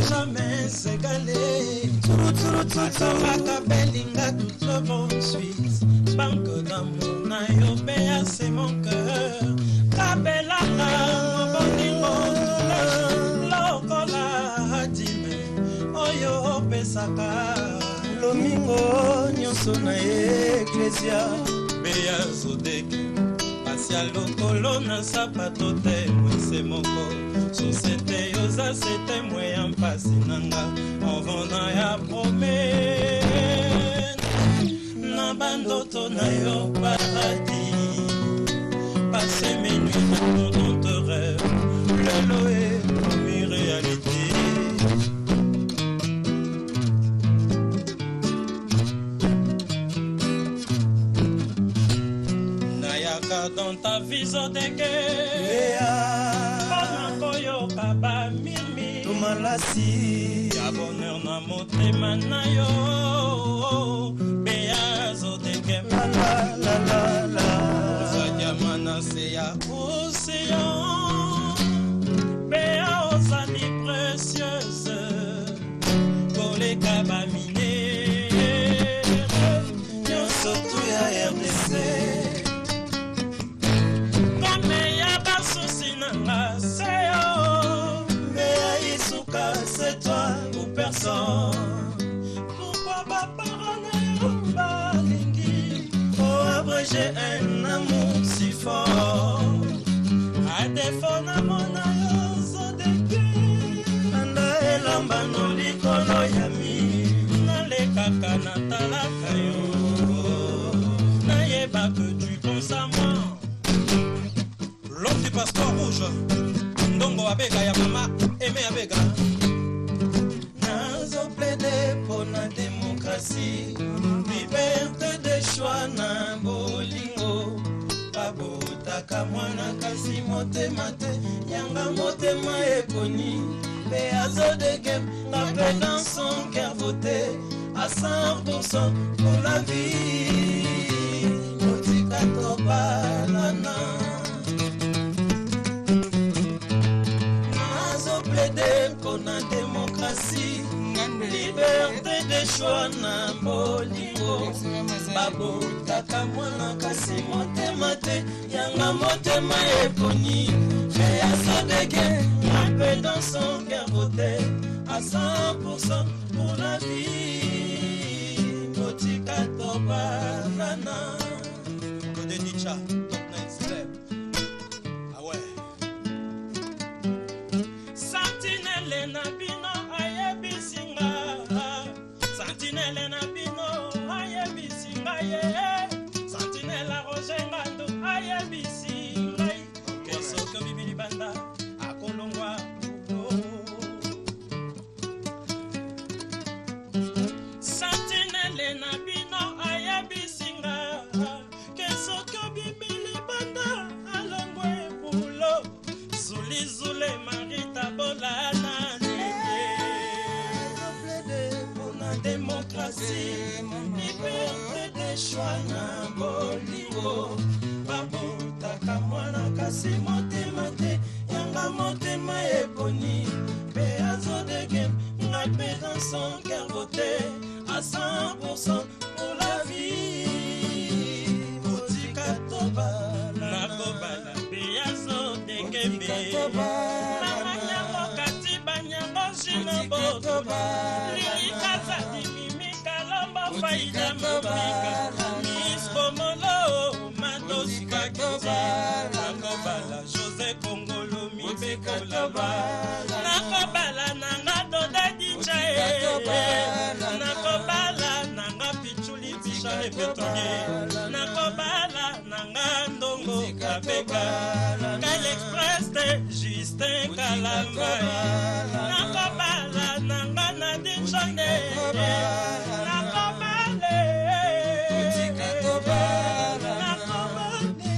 jamais égalé. Asambaka belinga toute le bon Suisse. Banque d'amour na yo bea c'est mon cœur. Kabelaka moboningo lokola adime. Oyo pesaka lomingo nyonso na eklesia. Bea zodeke Asia lokolo na sapato te mwese moko. Société yoza c'était moyen mpasi nanga. En vendant ya promène na bandoto na yo paradis. Passer mes nuits dans ton rêve. Lelo est mes réalités. Dans ta vision de guerre, Koyo Kaba Mimi, Tumalasi, ya bonheur na motema na yo, Beazo de guerre, la la la la, Zadiamana se ya océan, Bea osani précieuse, Kole Kaba Mine, Nyosotu ya RDC. C'est toi ou personne. Pourquoi papa n'est pas lingi? Oh, abréger un amour si fort. À défaut na mon ayoso de qui anda elamba no likolo yami. Na le kaka na talaka yo. Na yeba que tu penses à moi. L'homme du passeport rouge. Ndongo abega ya mama, aimé abega. Nazo plaidé pour la démocratie, liberté de choix na bolingo. Babotaka mwana kasi motema te, yanga motema eponi. Beazo de game, la paix dans son cœur voté à 100% pour la vie. Motika toba nana. Pour la démocratie, liberté de choix na bolingo. Babo taka mwana kasi motema te, yanga motema eponi. Beazo de guerre, la paix dans son cœur voté à 100% pour la vie. Motika toba nana. Code Nicha, top 9 step. Ah ouais. Sentinelle na bino ayebisinga. Sentinelle na bino ayebisinga ye. Sentinelle a rojenga ndo ayebisinga. Kesoko bibili banda akolongwa ugo. Sentinelle na bino ayebisinga. Kesoko bibili banda alongwe bulo. Zuli zule marita bolana pour la démocratie, liberté de choix na bolingo. Babo taka mwana kasi motema te, yanga motema eponi. Beazo de game, la paix dans son cœur voté à 100% pour la vie. Motika toba la kobala. Beazo de game. Banyango kati banyango shinobo. Lirikaza di mimika lombo faida mubika. Miss Bomolo Madosika Kiza. Nakobala Jose Kongolo Mibeko Laba. Nakobala nanga Doda Dichae. Nakobala nanga Pichuli Pichale Petonye. Nakobala nanga Ndongo Kabeka. Kal Express de Justin Kalamba. Nakobala nanga Nadine Chane. Nakobale Mutika Tobala. Nakobale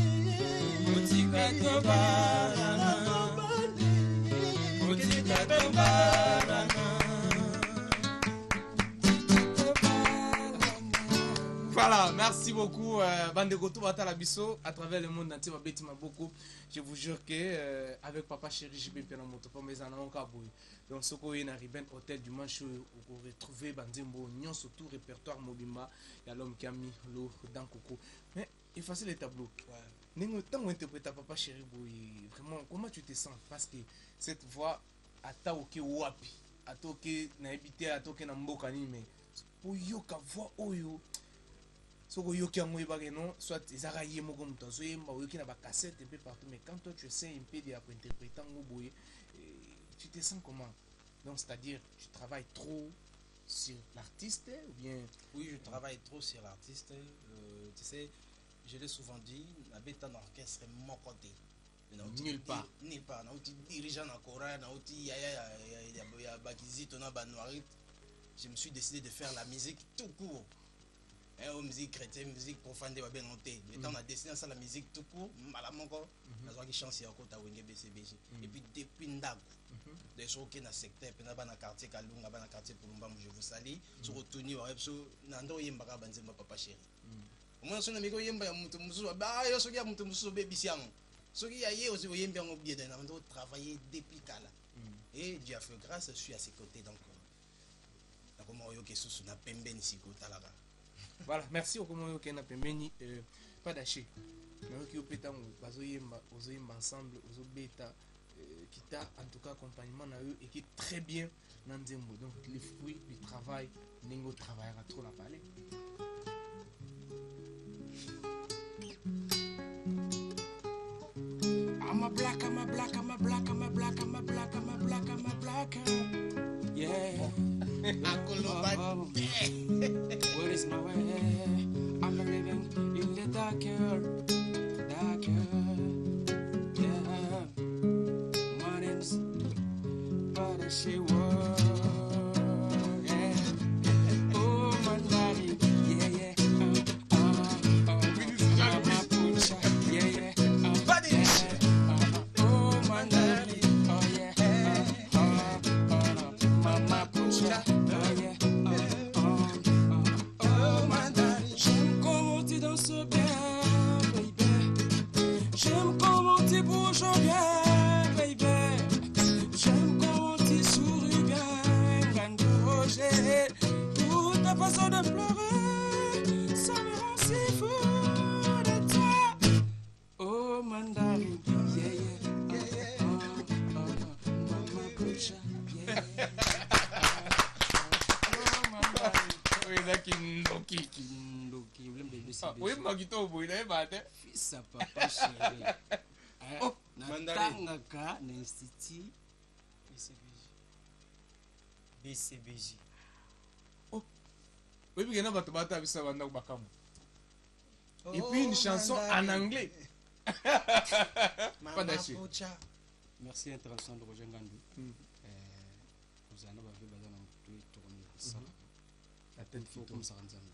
Mutika Tobala. Mutika Tobala. Voilà, merci beaucoup. Bande Goto Batala Bisso, à travers le monde entier, Babeti Maboko. Je vous jure que avec Papa Chéri, j'ai bien fait moto pour mes années en Kaboui. Donc, ce qu'on a Riben Hôtel dimanche, vous retrouvez Bandimbo, Nyon, surtout répertoire Mobimba. Il y a l'homme qui a mis l'eau dans Coco. Mais il faut les tableaux. Ouais. Tant qu'on interprète Papa Chéri, vraiment, comment tu te sens? Parce que cette voix, à Taoke Wapi, à Toke Naibité, à Toke Nambokani, mais pour yoka voix oyo. Soko yoki yango ebake non, soit ezaka ye moko moto azoyemba oyoki na bacassette un peu partout, mais quand toi tu essaies un peu de interpréter yango boye, tu te sens comment? Donc c'est-à-dire tu travailles trop sur l'artiste ou bien? Oui, je travaille trop sur l'artiste. Tu sais, je l'ai souvent dit, n'habite un orchestre mon côté. Nulle part. Nulle part. Nauti dirigeant en chorale, nauti ya bakizito na banouarit. Je me suis décidé de faire la musique tout court. Musique chrétienne, musique profane de bien noté. Mais on a dessiné ça la musique tout court, malamonko, on a qui chance à côté Wenge BCBG. Et puis depuis Ndaku, des choses qui dans secteur, puis dans quartier Kalunga, dans quartier Pulumba, je vous salue. Sur retourner au Repso, Nando Yembara Banzema Papa Chéri. Au moins, son ami Yemba Mutumusu, bah, yo soki Mutumusu baby siang. Soki aye aussi Yemba en oublié d'un ando travailler depuis Kala. Et Dieu a fait grâce, je suis à ses côtés donc. Comme on yoke sous na pembe ni siko talaga. Voilà, merci au comment que na pembeni pas d'aché. Mais qui opéta bazoyemba ozoyemba ensemble ozobeta qui t'a en tout cas accompagnement na eux et qui est très bien dans Nzembo. Donc les fruits du travail, Ningo travaillera trop la parler. I'm a black, I'm a black, I'm a black, I'm a black, I'm a black, I'm a black, I'm a black. Yeah. What is my way? I'm living in the darker, darker. Yeah. My name's Father She was. Yeah. Oh, my daddy. Yeah, yeah. Yeah, yeah. Oh, my daddy. Oh, yeah. Mama Pucha. Oh, yeah. Oh, my daddy. J'aime comment tu danses bien, baby. J'aime comment tu bouges bien, baby. J'aime comment tu souris bien, grande Roger. Toute ta façon de pleurer, ça me rend si fou de toi. Oh, mandarin, yeah, yeah. Mama Pucha, yeah. Oh, mandarin. Oui, là, Kindoki. Kindoki, vous l'aimez, c'est oui, Magito, vous l'avez battu. Fils à papa chéri. Oh, Natangaka, l'Institut BCBJ. Oh, oui, mais il y a un bateau bateau avec ça, Bakam. Et puis une chanson en anglais. Pas d'acheter. Merci International de Roger Ngandou. Vous en avez besoin de tourner ça. La tête faut comme ça en Zambie.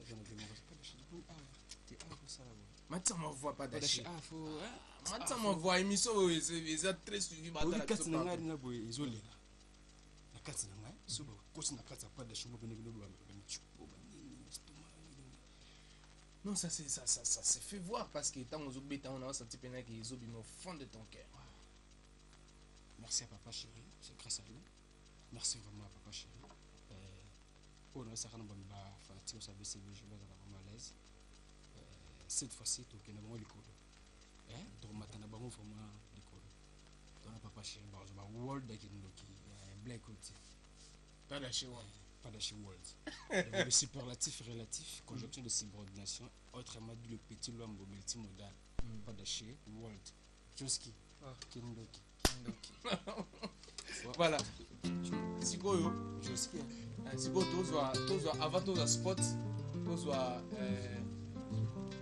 J'en ai vu pas d'acheter. T'es à ça là. Maintenant on voit pas d'acheter. Maintenant on voit émission ils très suivi battle. Oui, quatre nanga na boy isolé là. La quatre nanga, suba kosi na quatre pas d'acheter mo bene bene ba chupo ba ni non, ça se fait voir parce que tant aux obéta on a senti peine qu'ils obéissent au fond de ton cœur. Merci à Papa Chéri, c'est grâce à lui. Merci vraiment à Papa Chéri. Oh non, ça va nous faire ça BCBJ, je vais vraiment à l'aise. Cette fois-ci, tu es vraiment l'école. Donc maintenant, vraiment l'école. Donc Papa Chéri, je vais world avec une black côté. Pas d'acheter pas d'acheter world. Le superlatif relatif, conjonction de subordination, autrement dit le petit lombo multimodal. Pas d'acheter world. Joski. Kindoki. Voilà. Sikoyo, Joski. Sikoyo, tous avant tous spot, tous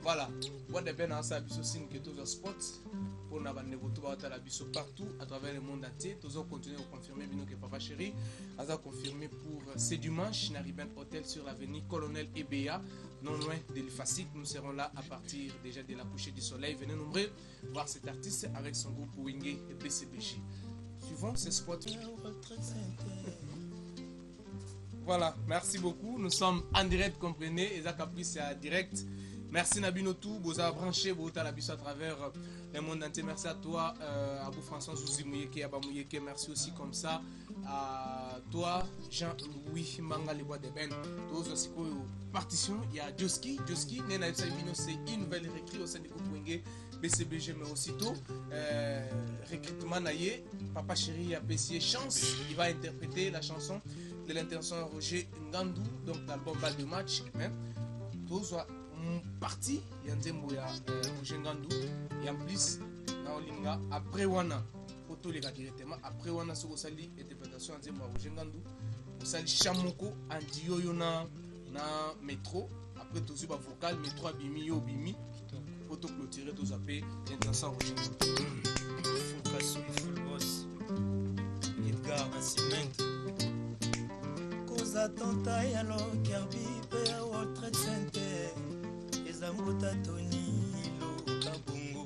voilà. What the ben ensemble biso signe que tous spot pour na bande boto ba la biso partout à travers le monde entier. Tous continuer à confirmer bino que Papa Chéri a confirmé pour ce dimanche na Riben Hôtel sur l'avenue Colonel Ebea, non loin de l'Ifasik. Nous serons là à partir déjà de la coucher du soleil. Venez nombreux voir cet artiste avec son groupe Wenge et BCBJ. Suivons ce spot. Voilà, merci beaucoup. Nous sommes en direct, comprenez. Et ça, Caprice, c'est en direct. Merci Nabino tout, vous avez branché, vous avez à travers le monde entier. Merci à toi, Abou François Zouzi Mouyeke, Abba Mouyeke. Merci aussi comme ça à toi, Jean-Louis Manga, les bois de Ben. Tous aussi pour partition, il y a Joski. Joski, Nena Sabino, c'est une nouvelle recrue au sein du groupe Wenge, BCBG, mais aussitôt, recrutement Naye, Papa Chéri a PCA Chance, il va interpréter la chanson de l'intention Roger Ngandou, donc l'album Bal de match, même. Tous parti ya nzembo ya Roger Ngandou et en plus na olinga après wana photo les gars directement après wana soko sali interprétation nzembo ya Roger Ngandou osali chamoko andi yoyo na métro après tozu ba vocal métro abimi yo bimi photo clôturer to zappé l'intention Roger Focus full boss Edgar Nascimento cause attentat ya lo Kirby pe World Trade Center Zambuta Tonilo Kabungo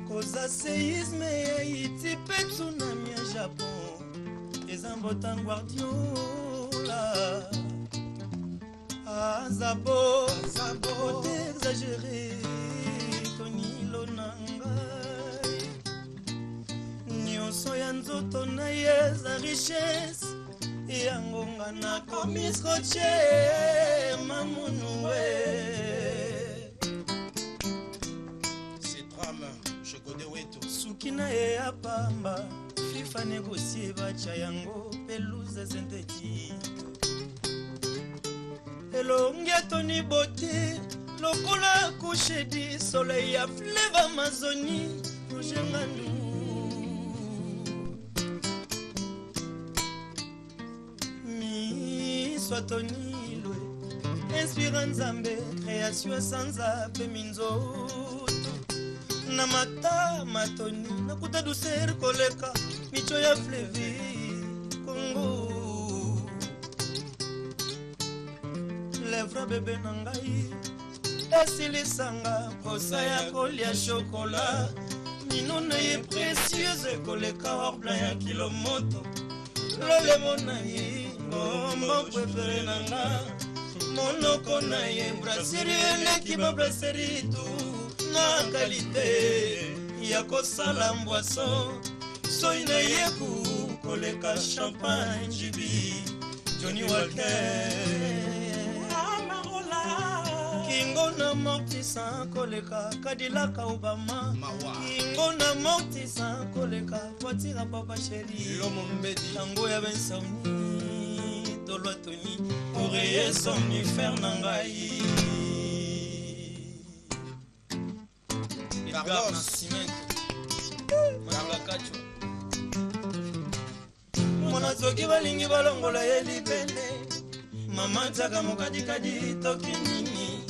Koza séisme ya iti pe tsunami ya Japon Ezambota Guardiola Zabo Côté exagéré Tonilo Nangai Nyonso ya nzoto na ye za richesse Yangonga na komi scotché Mamunoué Sukina e apamba FIFA négocier bacha yango pelouse synthétique Elongi Tony Boté lokola coucher du soleil ya fleuve Amazonie Roger Ngandou Mi soit Tony Loé inspirant Nzambe création sans ape minzo Namata matoni nakuta douceur koleka micho ya flevi Congo lèvre bébé nangai esilisanga posa ya kolia chocolat minone ye précieuse koleka hors blanc ya kilomoto lole monaye ngombo préféré nanga monoko na ye brasserie kiba brasserie tout na qualité ya kosala boisson soy na yeku koleka champagne jibi Johnny Walker Amarola Kingo na mortisa koleka Cadillac Obama Kingo na mortisa koleka voiture Papa Chéri Lomo Mbedi tango ya bensauni tolo Tony oreiller somnifère nangai Carlos Nascimento Mangakacho Mwana zoki balingi balongola ye libele Mama taka mokadikadi toki nini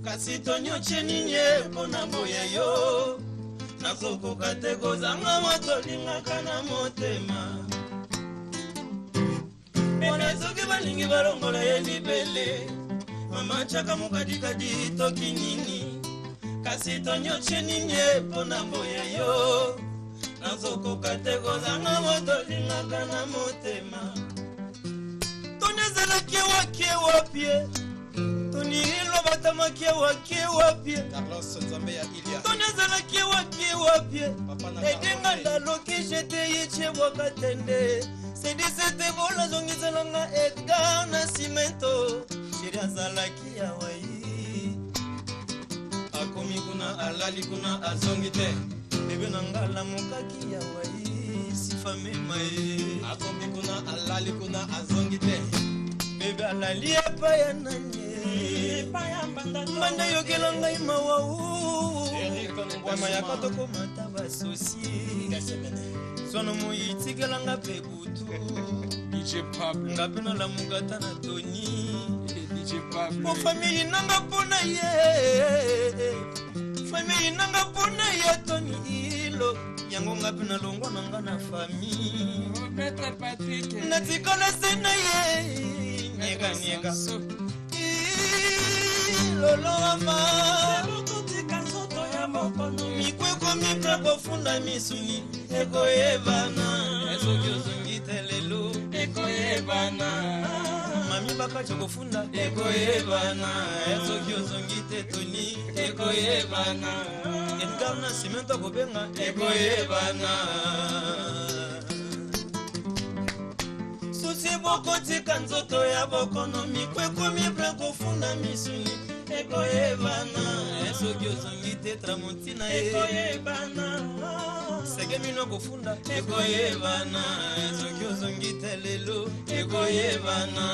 Kasi tonyo cheninye pona boya yo Nakoko kateko zanga matolinga kana motema Mwana zoki balingi balongola ye libele Mama taka mokadikadi toki nini Kasi tonyo cheninye pona boya yo Nazoko kateko zanga motolinga kana motema Tonezela kiewa pie Toni hilo batama kiewa pie Carlos Nzambe ya Ilia Tonezela kiewa pie Edenga ndaloki jete yeche wakatende Sedi sete vola zongizelanga Edgar Nascimento Shiria zalaki ya wai Akomi kuna alali kuna azongite Bebe nangala mukaki ya wai Sifame mae Akomi kuna alali kuna azongite Bebe alali apa ya nanye Mbanda yokela ngai mawau Wama ya katoko mataba sosie Sono muyitikela nga pebutu DJ Pablo Ngapena la mugata na Tony DJ Pablo Mo famille nanga pona ye Famille nanga pona ye Tony Ilo Yango ngapena longwa nanga na famille Petre Patrick Natikala sena ye Nyega Lolo ama Sebututika soto ya mokono Mikweko mipra kofunda misuni Eko yebana Ezo gyozungi telelo Eko yebana mami bakacha kofunda ekoyebana soki ozongi te toni ekoyebana edgar na simento kobenga ekoyebana susi bokotika nzoto ya bokono mikwe komi pre kofunda misuni ekoyebana soki ozongi te tramontina ekoyebana sege mino kofunda ekoyebana soki ozongi te lelo ekoyebana.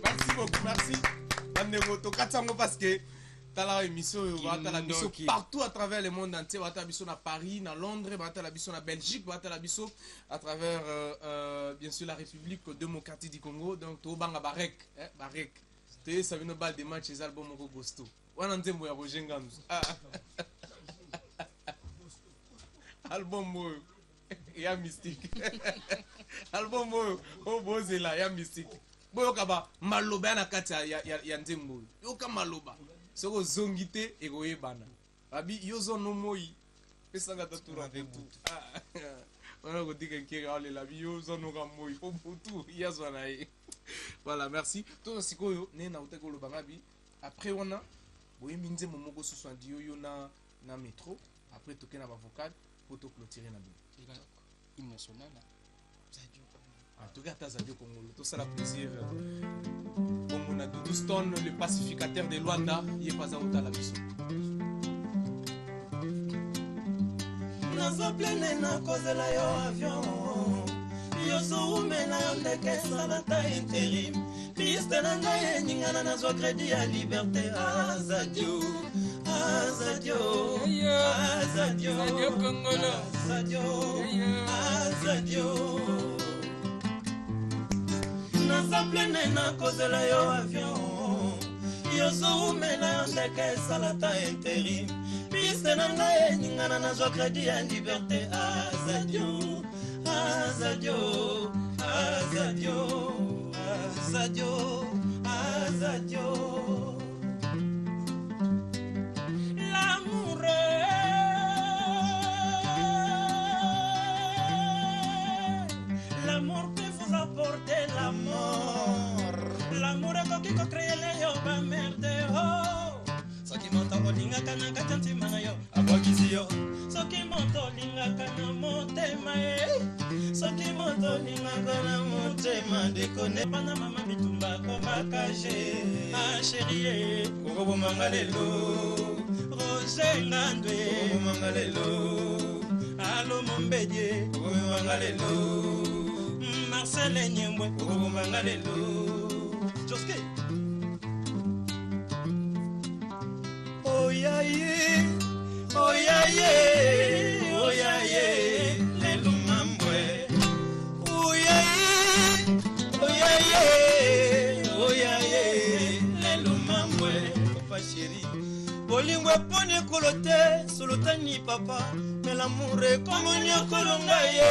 Merci beaucoup, merci. Bandeko tokatsango parce que tala émission la biso partout à travers le monde entier, la biso na Paris, na Londres, la biso na Belgique, la biso à travers bien sûr la République démocratique du Congo. Donc to banga barek, barek. Te ça vient bal des matchs les albums moko gosto. Wana nzembo ya bojenga nous. Album moyo ya mystique. Album moyo o bozela ya mystique. Boyo kaba maloba na kati ya nzembo. Yo ka maloba. Soko zongite ekoyebana. Abi yo zono moyi. Pesanga tatura tout. On a dit que on la vie yo zono ka moyi. Po tout ya zona yi. Voilà, merci. Tout sikoyo ne na uteko lo bangabi. Après on a boyembi nzembo moko suswandi yo na métro. Après toke na ba vocal pour to clôturer na bien. Hymne national. En tout cas, Tazadio Congo, tout ça la plaisir. Comme on a Doudou Stone, le pacificateur de Luanda, il est pas à la mission. Nazo plene na kozela yo avion. Yo so umena yo ndeke salata intérim. Piste na ngai ningana nazo crédit à liberté. Azadio. Azadio. Azadio. Azadio Congolo. Azadio. Azadio. Naza plene na kozela yo avion. Yo so umena yo ndeke salata intérim. Piste na ngai ningana nazo crédit à liberté. Azadio. Azadio. Azadio. Azadio. Azadio. L'amour peut vous apporter la mort. L'amour est qui peut créer les yoba merde. Oh, ce qui monte en linga kana katanti manayo. Abogizio. Ce qui monte en linga kana monte mae. Ce qui monte en linga kana monte ma déconne. Pana mama bitumba koma kaje. Ah chérie, koko mangalelo. Roger Ngandwe, koko mangalelo. Allo Mombedie, koko mangalelo. Marcel Nyembwe, koko mangalelo. Joske. Oh ya ye, oh ya ye, oh ya ye, lelo mambwe. Oh ya ye, oh ya ye, oh ya ye, lelo mambwe. Papa chéri, bolingwe pone kolote, solotani papa, mais l'amour est comme un nyokolonga ye.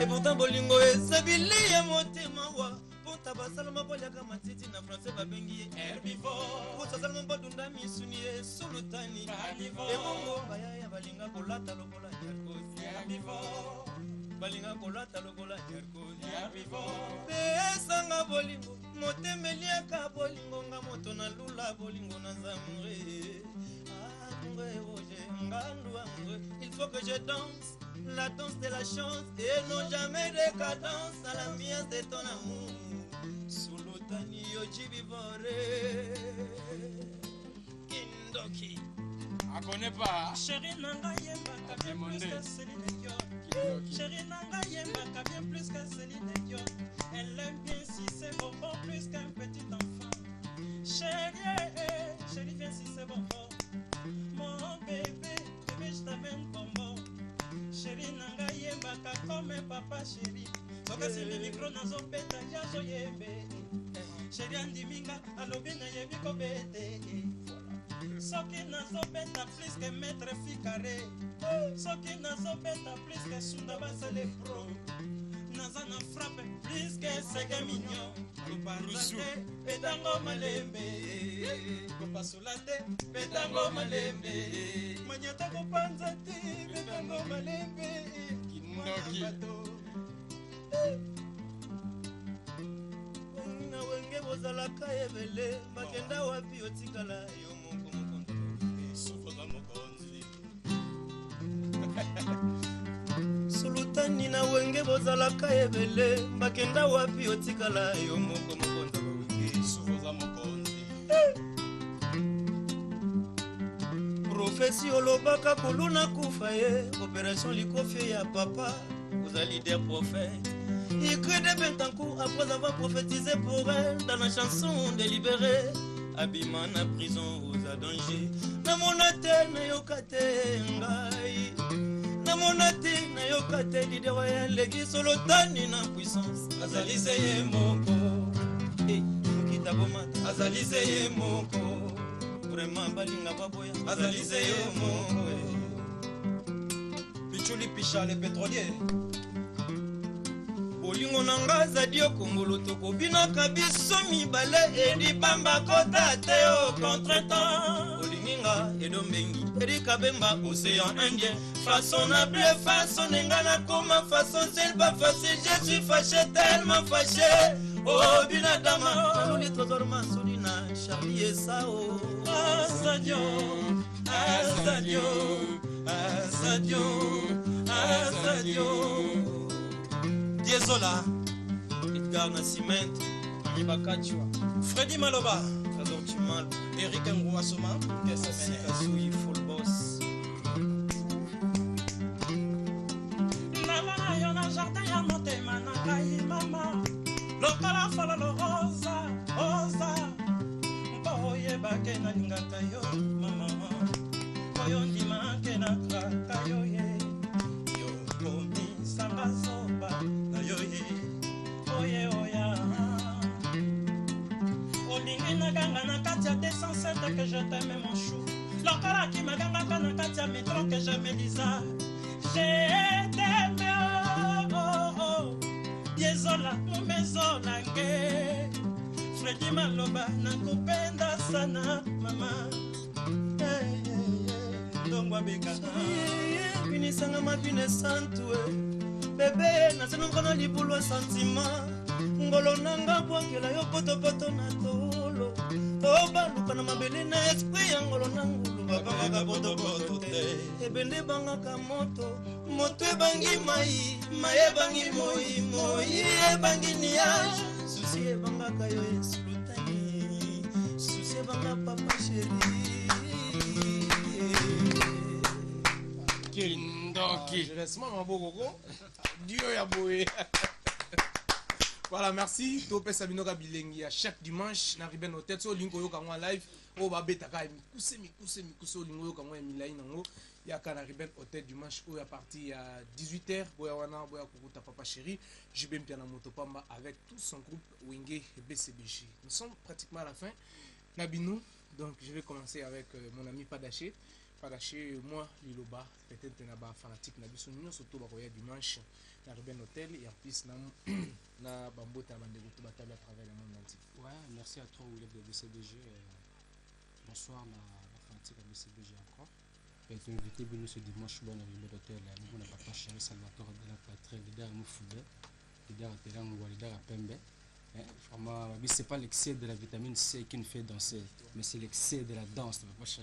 Et pourtant bolingo ezabili ya motema wa. Tabasalama bolyaka matiti na français babengi herbivore. Kosasalama badunda misuni solotani herbivore. Ebongo bayaya balinga kolata lokola jargozi herbivore. Balinga kolata lokola jargozi herbivore. Pesanga bolingo motemeliaka bolingo nga moto na lula bolingo na zamure. Amure oje ngandu amure. Il faut que je danse la danse de la chance et non jamais de cadence à la mienne de ton amour. Solotani yojibi vore Kindoki. On connaît pas. Chérie nanga yemba bien plus que Céline Dion. Chérie nanga yemba bien plus que Céline Dion. Elle aime bien si c'est bonbon plus qu'un petit enfant. Chérie viens si c'est bonbon. Mon bébé, je t'amène bonbon. Chérie nanga yemba comme papa chérie. Soka si le micro nazo beta yazo yembe. Chérie andiminga alobi na yebi ko bete. Soki nazo beta plus que maître Ficaré. Soki nazo beta plus que Sunda Basele Pro. Naza na frappe plus que Sega Mignon. Kopanzate petango malembe. Kopasolate petango malembe. Manyata kopanzate petango malembe. Kindoki. na wenge bozalaka ebele bakenda wapi otikala yo moko mokonzi sufoza mokonzi sultani na wenge bozalaka ebele bakenda wapi otikala yo moko mokonzi bawenge sufoza mokonzi profesi olobaka koluna kufa ye opération likofie ya papa oza leader prophète écrit de Bentancourt après avoir prophétisé pour elle dans la chanson délibérée abima na prison oza danger namona te nayoka te ngai namona te nayoka te leader ya legi solotani na puissance azalise ye moko mokita bomata azalise ye moko vraiment balinga baboya azalise ye moko pichuli picha le pétrolier bolingo na nga azadi okongolo tokobinaka biso mibale elibamba kota te o contretemps olingi nga edombengi elikabemba océan indien façonnable façonne nga nakoma façon c'est pas facile je suis fâché tellement fâché oh binadama naluli trésor masoli na Charlie Esao asadio asadio asadio asadio Diezola, Edgar Nascimento, Ibakachwa, Freddy Maloba, Trésor Chimal, Eric Ngouasoma, Kassoui, Full Boss. Nalana yo na jardin ya motema na kai mama, lokala fala lo rosa, rosa, mpo oyebake nalingaka yo mama, oyo ndimake na kaka yo ye, yo komisanga soba. Oye oya olingi naganga na kati ya 207 que je t'aime mon chou lokala ki magangaka na kati ya métro que je me lisa je t'aime oh oh Diezola mumezola nge Freddy Maloba nakupenda sana mama ndongwa bekana binisanga mabine santue bebe nasenongana libulu sentiment ngolo nanga bwangela yo potopoto na tolo tobaluka na mabele na esprit ya ngolo nangulu babangaka potopoto te ebende bangaka moto moto ebangi mai mai ebangi moi moi ebangi niage susi ebangaka yo esulutani susi ebanga papa chéri Je reste moi, mon beau gogo. Dieu ya boé. Voilà, merci. Topé Sabinoka Bilengi à chaque dimanche. Na Riben Hotel. So linko yo kangwa live. O ba beta ka mikuse lingo yo kangwa milai nango. Ya kana Riben Hotel dimanche. O ya parti à 18h. Boya wana boya kukuta papa chéri. Jibem Piana Motopamba avec tout son groupe Wingé et BCBG. Nous sommes pratiquement à la fin. Nabinou. Donc je vais commencer avec mon ami Padaché. Padaché, moi, Liloba, peut-être un fanatique, n'a biso nous surtout baroya dimanche, na Riben Hotel et en plus na bambota bandego tout batable à travers le monde entier. Ouais, merci à toi William de BCBG. Bonsoir ma fanatique à BCBG encore. Et tu invité nous ce dimanche bon à Riben Hotel, nous n'a pas chéri Salvatore de la patrie, leader nous foudé, leader à terrain ou leader à Pembe. Vraiment, c'est pas l'excès de la vitamine C qui nous fait danser, mais c'est l'excès de la danse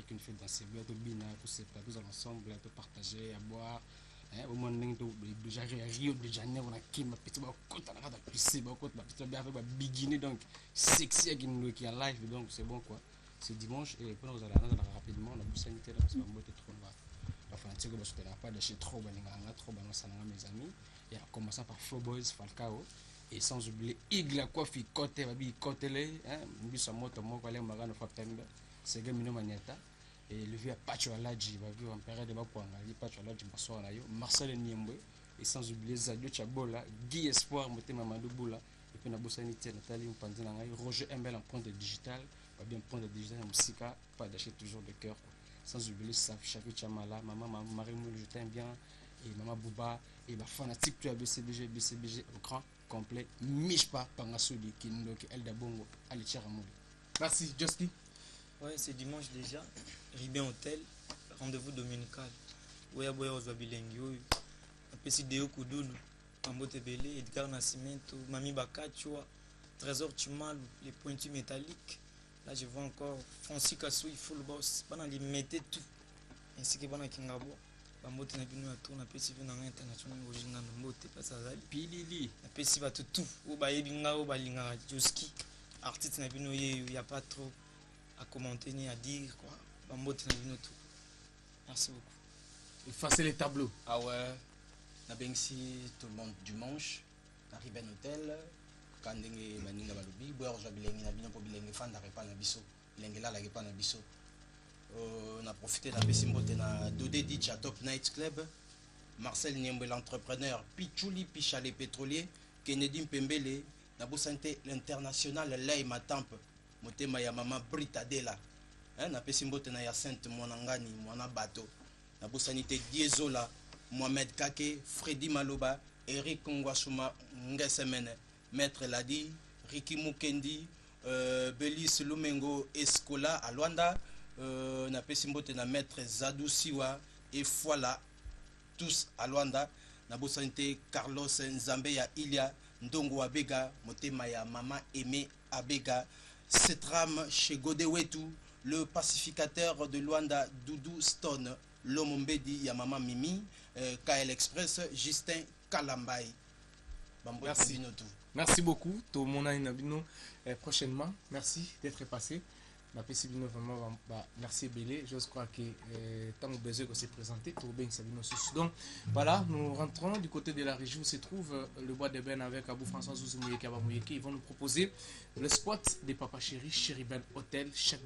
qui nous fait danser. Bien tout bien, tous ensemble, à partager, à boire. Au moins, j'arrive à Rio de Janeiro, on a qui m'a petit côté à la piscine, avec ma bikini donc sexy qui nous qui est live donc c'est bon quoi. C'est dimanche et pendant vous allez rapidement, on a besoin de parce que moi t'es trop loin. Enfin, tu sais que je ne pas de chez trop, trop mes amis. Et en commençant par Flow Boys, Falcao. Et sans oublier Igla Kofi Kote Babi Kotele, Mbisa Moto Moko Ale Magano Fapembe, Sege Mino Magneta, et le vieux Pacho Aladji, va vivre en période de Bapuanga, Pacho Aladji, bonsoir Nayo, Marcel Niembe, et sans oublier Zadio Chabola, Guy Espoir, Moté Mamadou Boula, et puis Nabosanité, Nathalie Mpandina, Roger Mbel en point de digital, pas bien point de digital, Msika, pas d'acheter toujours de cœur. Sans oublier Saf Chafi Chamala, Maman Marie-Moule, je t'aime bien, et Maman Bouba, et ma fanatique, tu as BCBG au grand. Complet, Mishpa Pangasudi qui nous Elda Bongo, allez Charamouli. Merci, Justy. Ouais, c'est dimanche déjà. Riben Hotel, rendez-vous dominical. Oya Boya Ozabilengi, Apesi Deo Kudulu, Mambote Belé, Edgar Nascimento, Mami Bakachua, Trésor Tumal, les pointus métalliques. Là, je vois encore Francis Kassoui, Full Boss. Bana li mettez tout. Ainsi que Bana Kingabo. Mambote na bino tour na pesi vina international original Mambote pas ça zali. Pilili. Na pesi ba tout tout. O ba yebinga o ba linga Joski. Artiste na bino il y a pas trop à commenter ni à dire quoi. Mambote na bino tout. Merci beaucoup. Effacer les tableaux. Ah ouais. Na bengsi tout le monde dimanche. Na Riben Hotel. Quand ndenge baninga balobi boyo ja bilengi na bino po bilengi fanda repa na biso. Bilengi la repa na biso. On a profité de la Bessimbote na Dodé Ditcha Top Night Club, Marcel Niembe l'entrepreneur, Pichouli Pichale pétrolier, Kennedy Pembele, na Bosante l'international Lay Matampe, Motema ya mama Brita Dela, na Bessimbote na Yacinthe Monangani, Mwana Bato, na Bosanité Diezola, Mohamed Kake, Freddy Maloba, Eric Ngwasuma Ngesemene, Maître Ladi, Ricky Mukendi, Belis Lumengo Escola à Luanda. Na Pesimbote na maître Zadou Siwa et voilà tous à Luanda na Bosante Carlos Nzambe ya Ilia Ndongo Abega Motema ya Mama Aimé Abega Setram chez Godewetu le pacificateur de Luanda Doudou Stone Lomombedi ya Mama Mimi KL Express Justin Kalambay. Merci. Merci beaucoup tout mon ami Nabino prochainement merci d'être passé. Ma possible vraiment merci Belé, j'ose croire que tant besoin que c'est présenté tout bien ça donc voilà nous rentrons du côté de la région où se trouve le bois de Ben avec Abou François Zouzou Mouyeki, ils vont nous proposer le spot des Papa Chéri Ben Hotel chaque